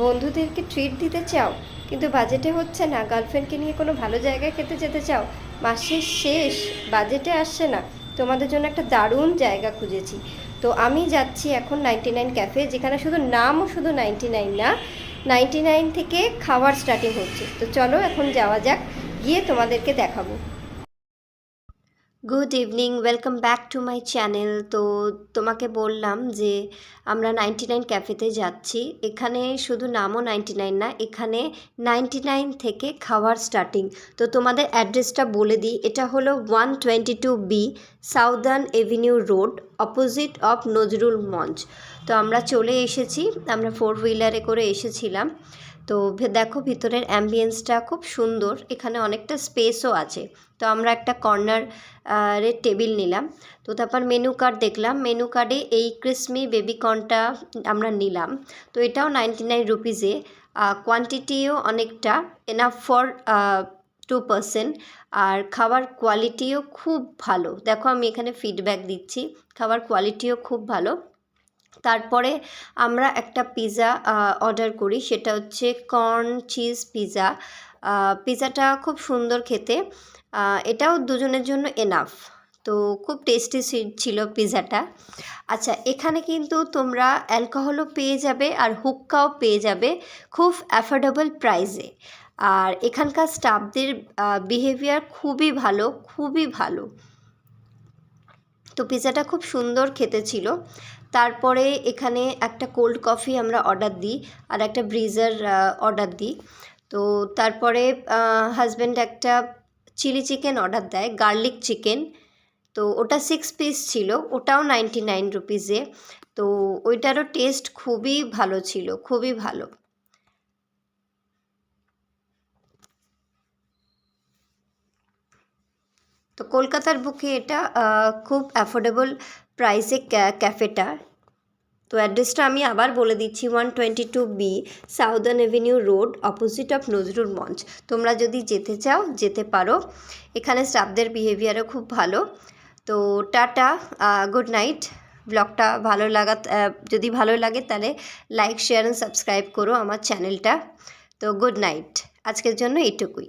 বন্ধুদেরকে ট্রিট দিতে চাও কিন্তু বাজেটে হচ্ছে না, গার্লফ্রেন্ডকে নিয়ে কোনো ভালো জায়গায় খেতে যেতে চাও, মাসের শেষ, বাজেটে আসছে না, তোমাদের জন্য একটা দারুণ জায়গা খুঁজেছি। তো আমি যাচ্ছি এখন 99 ক্যাফে, যেখানে শুধু নামও শুধু 99 না, 99 থেকে খাবার স্টার্টিং হচ্ছে। তো চলো এখন যাওয়া যাক, গিয়ে তোমাদেরকে দেখাবো। Good evening, welcome back to my channel. তো তোমাকে বললাম যে আমরা 99 ক্যাফেতে যাচ্ছি। এখানে শুধু নামও 99 না, এখানে 99 থেকে খাওয়ার স্টার্টিং। তো তোমাদের অ্যাড্রেসটা বলে দিই, এটা হলো 122B southern Avenue road, opposite of Nazrul মঞ্চ। তো আমরা চলে এসেছি, আমরা 4 হুইলারে করে এসেছিলাম। তো দেখো ভিতরের অ্যাম্বিয়েন্সটা খুব সুন্দর, এখানে অনেকটা স্পেসও আছে। তো আমরা একটা কর্নার রেড টেবিল নিলাম। তো তারপর মেনু কার্ড দেখলাম, মেনু কার্ডে এই ক্রিসমি বেবিকর্নটা আমরা নিলাম। তো এটাও 99 রুপিসে, কোয়ান্টিটিও অনেকটা, এনাফ ফর 2 পার্সন। আর খাবার কোয়ালিটিও খুব ভালো, দেখো আমি এখানে ফিডব্যাক দিচ্ছি, খাবার কোয়ালিটিও খুব ভালো। তারপরে আমরা একটা পিৎজা অর্ডার করি, সেটা হচ্ছে কর্ন চিজ পিৎজা। পিৎজাটা খুব সুন্দর খেতে, এটাও দুজনের জন্য এনাফ। তো খুব টেস্টি ছিল পিৎজাটা। আচ্ছা, এখানে কিন্তু তোমরা অ্যালকোহলও পেয়ে যাবে আর হুক্কাও পেয়ে যাবে খুব অ্যাফোর্ডেবল প্রাইসে। আর এখানকার স্টাফদের বিহেভিয়ার খুবই ভালো, খুবই ভালো। তো পিৎজাটা খুব সুন্দর খেতে ছিল। তারপরে এখানে একটা কোল্ড কফি আমরা অর্ডার দিই আর একটা ব্রিজার অর্ডার দিই। তো তারপরে হাজব্যান্ড একটা চিলি চিকেন অর্ডার দেয়, গার্লিক চিকেন। তো ওটা 6 পিস ছিল, ওটাও 99 রুপিসে। তো ওইটারও টেস্ট খুবই ভালো ছিল, খুবই ভালো। তো কলকাতার বুকে এটা খুব অ্যাফোর্ডেবল প্রাইসে ক্যাফেটা। তো অ্যাড্রেসটা আমি আবার বলে দিচ্ছি, 122B southern Avenue road, opposite of Nazrul মঞ্চ। তোমরা যদি যেতে চাও যেতে পারো, এখানে স্টাফদের বিহেভিয়ারও খুব ভালো। তো টাটা, গুড নাইট। ব্লগটা যদি ভালো লাগে তাহলে লাইক শেয়ার অ্যান্ড সাবস্ক্রাইব করো আমার চ্যানেলটা। তো গুড নাইট, আজকের জন্য এইটুকুই।